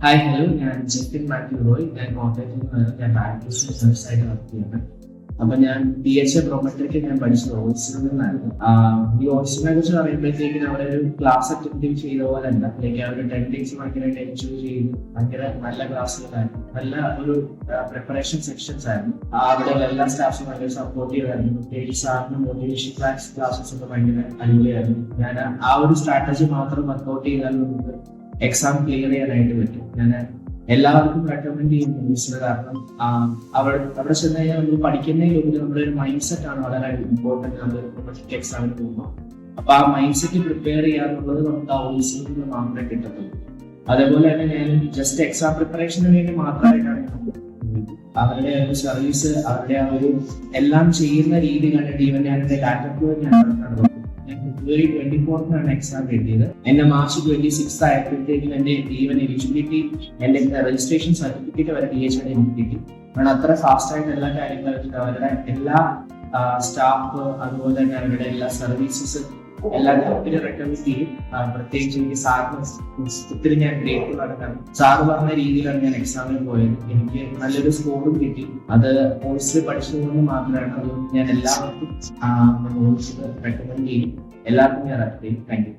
Hi hello, ഞാൻ Justin Mathew Roy. ഞാൻ കോട്ടയത്തിൽ നിന്നാണ്. ഞാൻ ബാങ്ക് റിസർച്ച് ആയിട്ട് വർക്ക് ചെയ്യുന്നത്. അപ്പൊ ഞാൻ PHA പ്രോമെട്രിക്ക് ഞാൻ പഠിച്ചത് ഓയിസിൽ നിന്നായിരുന്നു. ഈ ഓയിസിനെ കുറിച്ച് പറയുമ്പോഴത്തേക്കും അവിടെ ഒരു ക്ലാസ് അറ്റൻഡ് ചെയ്ത പോലെ അല്ല. അല്ലെങ്കിൽ അവർ 10 days ഭയങ്കരമായിട്ട് എൻജോയ് ചെയ്ത് ഭയങ്കര നല്ല ക്ലാസ്സുകളായിരുന്നു. നല്ല ഒരു പ്രിപ്പറേഷൻ സെക്ഷൻസ് ആയിരുന്നു. അവിടെ എല്ലാ സ്റ്റാഫ്സും ഭയങ്കര സപ്പോർട്ടീവ് ആയിരുന്നു. പ്രത്യേകിച്ച് സാറിന് മോട്ടിവേഷൻ ക്ലാസ്സസ് ഒക്കെ ഭയങ്കര അടിപൊളിയായിരുന്നു. ഞാൻ ആ ഒരു സ്ട്രാറ്റജി മാത്രം വർക്ക്ഔട്ട് ചെയ്താൽ നമുക്ക് എക്സാം ക്ലിയർ ചെയ്യാനായിട്ട് പറ്റും. ഞാൻ എല്ലാവർക്കും റെക്കമെൻഡ് ചെയ്യുന്നു കോഴ്സിന്. കാരണം അവിടെ ചെന്ന് കഴിഞ്ഞാൽ നമ്മൾ പഠിക്കുന്നതിലുപരി നമ്മുടെ ഒരു മൈൻഡ് സെറ്റ് ആണ് വളരെ ഇമ്പോർട്ടൻറ്റ്. നമ്മൾ എക്സാമിന് പോകുമ്പോൾ അപ്പൊ ആ മൈൻഡ് സെറ്റ് പ്രിപ്പയർ ചെയ്യാന്നുള്ളത് നമുക്ക് ആ കോഴ്സിൽ നിന്ന് മാത്രമേ കിട്ടത്തുള്ളൂ. അതേപോലെ തന്നെ ഞാൻ ജസ്റ്റ് എക്സാം പ്രിപ്പറേഷന് വേണ്ടി മാത്രമായിട്ടാണ് അവരുടെ ഒരു സർവീസ്, അവരുടെ ആ ഒരു എല്ലാം ചെയ്യുന്ന രീതി കണ്ടിട്ട് ഈവൻ ഞാൻ എന്റെ ലാപ്ടോപ്പ് ഫെബ്രുവരി 24 എക്സാം എഴുതിയത്. എന്നെ മാർച്ച് 26 ആയപ്പോഴത്തേക്കും എന്റെ ഈവൻ എലിജിബിലിറ്റി, എന്റെ രജിസ്ട്രേഷൻ സർട്ടിഫിക്കറ്റ് വരെ DHA കിട്ടി. കാരണം അത്ര ഫാസ്റ്റ് ആയിട്ട് എല്ലാ കാര്യങ്ങളും അവരുടെ എല്ലാ സ്റ്റാഫ്, അതുപോലെ തന്നെ അവരുടെ എല്ലാ സർവീസസ് എല്ലാം ഒത്തിരി റെക്കമെൻഡ് ചെയ്യും. പ്രത്യേകിച്ച് എനിക്ക് സാറിന് ഒത്തിരി ഞാൻ ഗ്രേറ്റ്ഫുൾ ആണ്. കാരണം സാറ് പറഞ്ഞ രീതിയിലാണ് ഞാൻ എക്സാമിന് പോയത്. എനിക്ക് നല്ലൊരു സ്കോറും കിട്ടി. അത് കോഴ്സിൽ പഠിച്ചതുകൊണ്ട് മാത്രമാണ്. അത് ഞാൻ എല്ലാവർക്കും റെക്കമെൻഡ് ചെയ്യും. എല്ലാവർക്കും ഞാൻ റെക്കമെൻഡ് ചെയ്യും. Thank you.